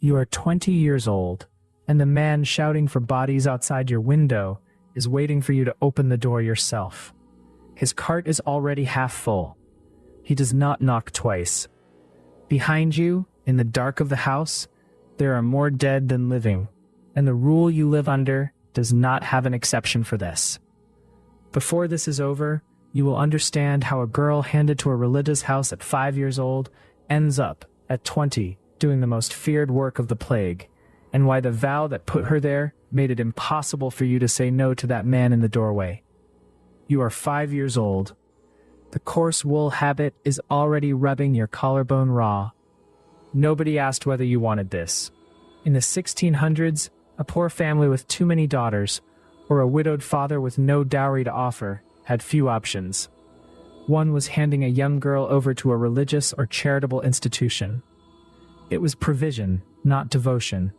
You are 20 years old, and the man shouting for bodies outside your window is waiting for you to open the door yourself. His cart is already half full. He does not knock twice. Behind you, in the dark of the house, there are more dead than living, and the rule you live under does not have an exception for this. Before this is over, you will understand how a girl handed to a religious house at 5 years old ends up, at 20, doing the most feared work of the plague, and why the vow that put her there made it impossible for you to say no to that man in the doorway. You are 5 years old. The coarse wool habit is already rubbing your collarbone raw. Nobody asked whether you wanted this. In the 1600s, a poor family with too many daughters, or a widowed father with no dowry to offer, had few options. One was handing a young girl over to a religious or charitable institution. It was provision, not devotion.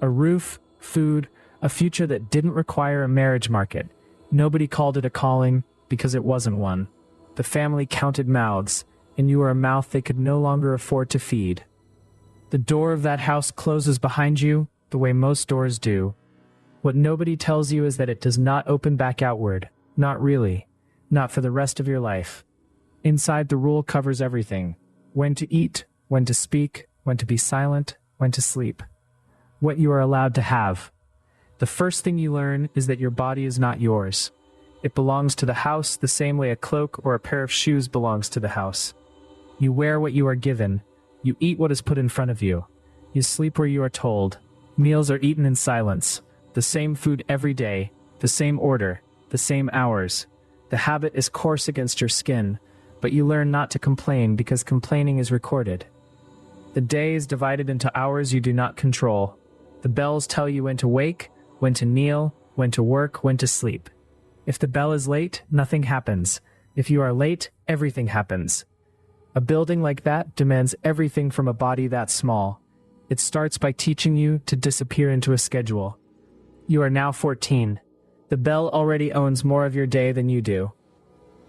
A roof, food, a future that didn't require a marriage market. Nobody called it a calling because it wasn't one. The family counted mouths, and you were a mouth they could no longer afford to feed. The door of that house closes behind you the way most doors do. What nobody tells you is that it does not open back outward. Not really. Not for the rest of your life. Inside, the rule covers everything. When to eat, when to speak, when to be silent, when to sleep. What you are allowed to have. The first thing you learn is that your body is not yours. It belongs to the house the same way a cloak or a pair of shoes belongs to the house. You wear what you are given. You eat what is put in front of you. You sleep where you are told. Meals are eaten in silence. The same food every day. The same order. The same hours. The habit is coarse against your skin, but you learn not to complain because complaining is recorded. The day is divided into hours you do not control. The bells tell you when to wake, when to kneel, when to work, when to sleep. If the bell is late, nothing happens. If you are late, everything happens. A building like that demands everything from a body that small. It starts by teaching you to disappear into a schedule. You are now 14. The bell already owns more of your day than you do.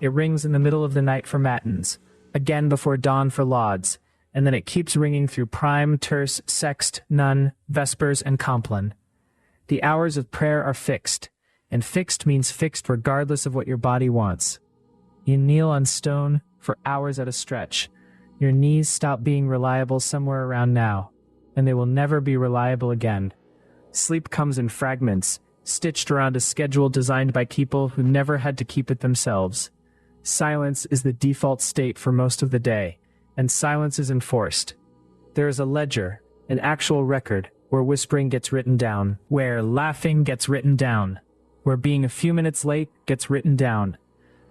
It rings in the middle of the night for matins, again before dawn for lauds, and then it keeps ringing through prime, terce, sext, none, vespers, and compline. The hours of prayer are fixed, and fixed means fixed regardless of what your body wants. You kneel on stone for hours at a stretch. Your knees stop being reliable somewhere around now, and they will never be reliable again. Sleep comes in fragments, stitched around a schedule designed by people who never had to keep it themselves. Silence is the default state for most of the day, and silence is enforced. There is a ledger, an actual record, where whispering gets written down, where laughing gets written down, where being a few minutes late gets written down.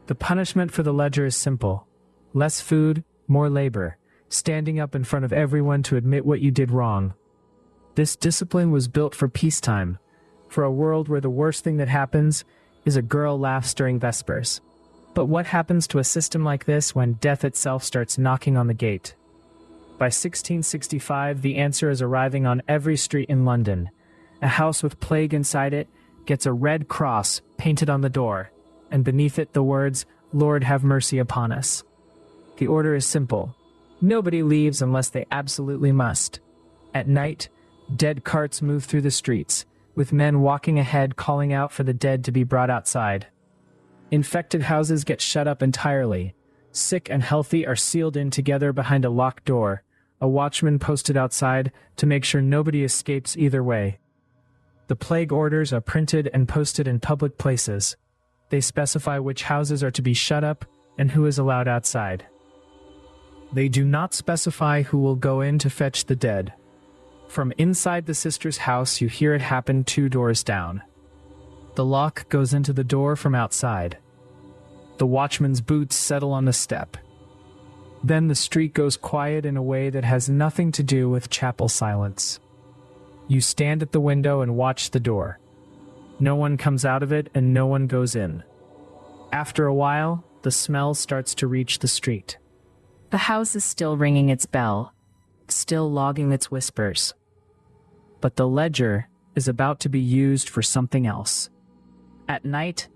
The punishment for the ledger is simple. Less food, more labor, standing up in front of everyone to admit what you did wrong. This discipline was built for peacetime, for a world where the worst thing that happens is a girl laughs during Vespers. But what happens to a system like this when death itself starts knocking on the gate? By 1665, the answer is arriving on every street in London. A house with plague inside it gets a red cross painted on the door, and beneath it the words, "Lord have mercy upon us." The order is simple. Nobody leaves unless they absolutely must. At night, dead carts move through the streets, with men walking ahead calling out for the dead to be brought outside. Infected houses get shut up entirely. Sick and healthy are sealed in together behind a locked door, a watchman posted outside to make sure nobody escapes either way. The plague orders are printed and posted in public places. They specify which houses are to be shut up and who is allowed outside. They do not specify who will go in to fetch the dead. From inside the sister's house, you hear it happen 2 doors down. The lock goes into the door from outside. The watchman's boots settle on the step. Then the street goes quiet in a way that has nothing to do with chapel silence. You stand at the window and watch the door. No one comes out of it and no one goes in. After a while, the smell starts to reach the street. The house is still ringing its bell, still logging its whispers. But the ledger is about to be used for something else. At night,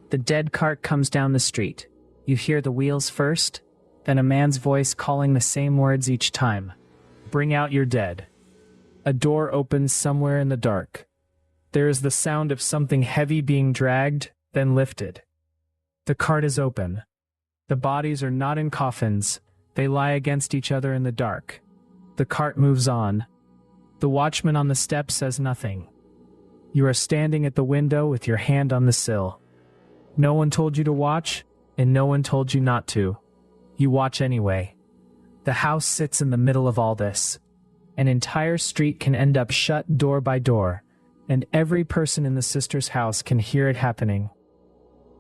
the dead cart comes down the street. You hear the wheels first, then a man's voice calling the same words each time. "Bring out your dead." A door opens somewhere in the dark. There is the sound of something heavy being dragged, then lifted. The cart is open. The bodies are not in coffins. They lie against each other in the dark. The cart moves on. The watchman on the step says nothing. You are standing at the window with your hand on the sill. No one told you to watch, and no one told you not to. You watch anyway. The house sits in the middle of all this. An entire street can end up shut door by door, and every person in the sister's house can hear it happening.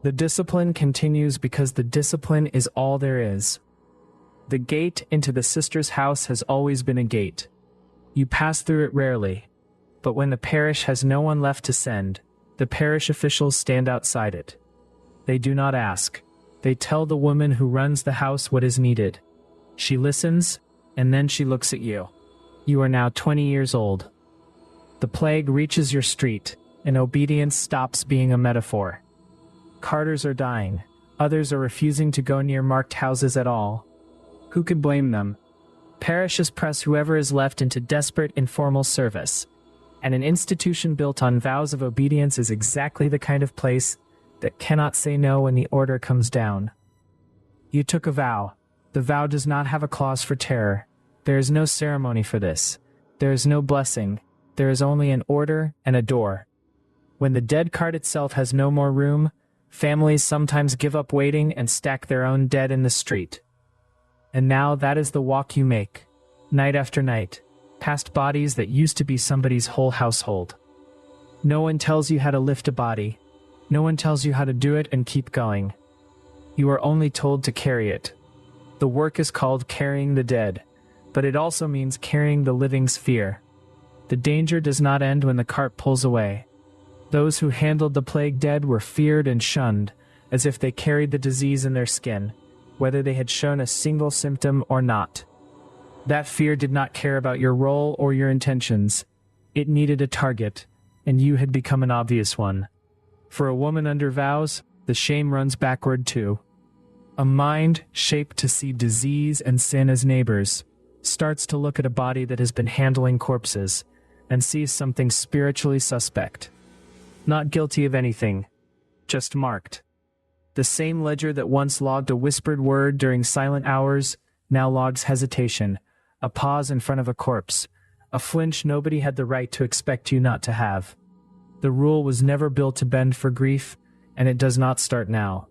The discipline continues because the discipline is all there is. The gate into the sister's house has always been a gate. You pass through it rarely, but when the parish has no one left to send, the parish officials stand outside it. They do not ask. They tell the woman who runs the house what is needed. She listens, and then she looks at you. You are now 20 years old. The plague reaches your street, and obedience stops being a metaphor. Carters are dying. Others are refusing to go near marked houses at all. Who could blame them? Parishes press whoever is left into desperate informal service, and an institution built on vows of obedience is exactly the kind of place that cannot say no when the order comes down. You took a vow. The vow does not have a clause for terror. There is no ceremony for this. There is no blessing. There is only an order and a door. When the dead cart itself has no more room, families sometimes give up waiting and stack their own dead in the street. And now that is the walk you make, night after night, past bodies that used to be somebody's whole household. No one tells you how to lift a body. No one tells you how to do it and keep going. You are only told to carry it. The work is called carrying the dead, but it also means carrying the living's fear. The danger does not end when the cart pulls away. Those who handled the plague dead were feared and shunned, as if they carried the disease in their skin, whether they had shown a single symptom or not. That fear did not care about your role or your intentions. It needed a target, and you had become an obvious one. For a woman under vows, the shame runs backward too. A mind shaped to see disease and sin as neighbors starts to look at a body that has been handling corpses and sees something spiritually suspect. Not guilty of anything, just marked. The same ledger that once logged a whispered word during silent hours now logs hesitation, a pause in front of a corpse, a flinch nobody had the right to expect you not to have. The rule was never built to bend for grief, and it does not start now.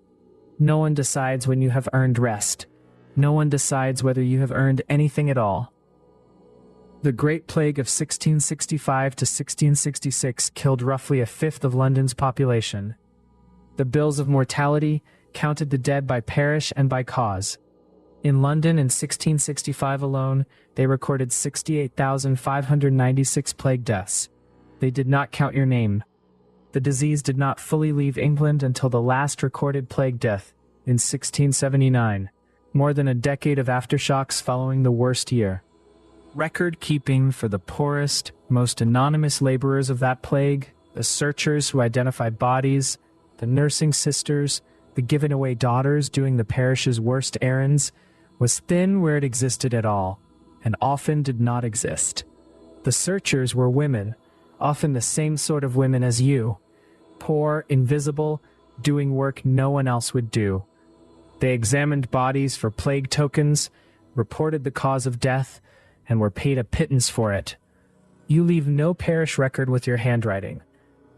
No one decides when you have earned rest. No one decides whether you have earned anything at all. The Great Plague of 1665 to 1666 killed roughly a fifth of London's population. The bills of mortality counted the dead by parish and by cause. In London in 1665 alone, they recorded 68,596 plague deaths. They did not count your name. The disease did not fully leave England until the last recorded plague death in 1679, more than a decade of aftershocks following the worst year. Record-keeping for the poorest, most anonymous laborers of that plague, the searchers who identified bodies, the nursing sisters, the given-away daughters doing the parish's worst errands, was thin where it existed at all, and often did not exist. The searchers were women, often the same sort of women as you, poor, invisible, doing work no one else would do. They examined bodies for plague tokens, reported the cause of death, and were paid a pittance for it. You leave no parish record with your handwriting,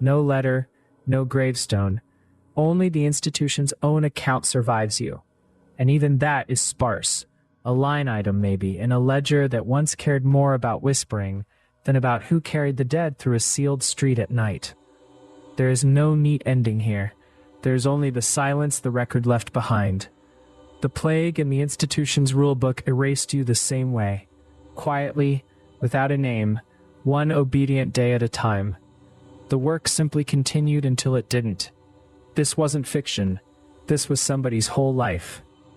no letter, no gravestone. Only the institution's own account survives you, and even that is sparse, a line item maybe in a ledger that once cared more about whispering than about who carried the dead through a sealed street at night. There is no neat ending here. There is only the silence the record left behind. The plague and the institution's rulebook erased you the same way, quietly, without a name, one obedient day at a time. The work simply continued until it didn't. This wasn't fiction. This was somebody's whole life.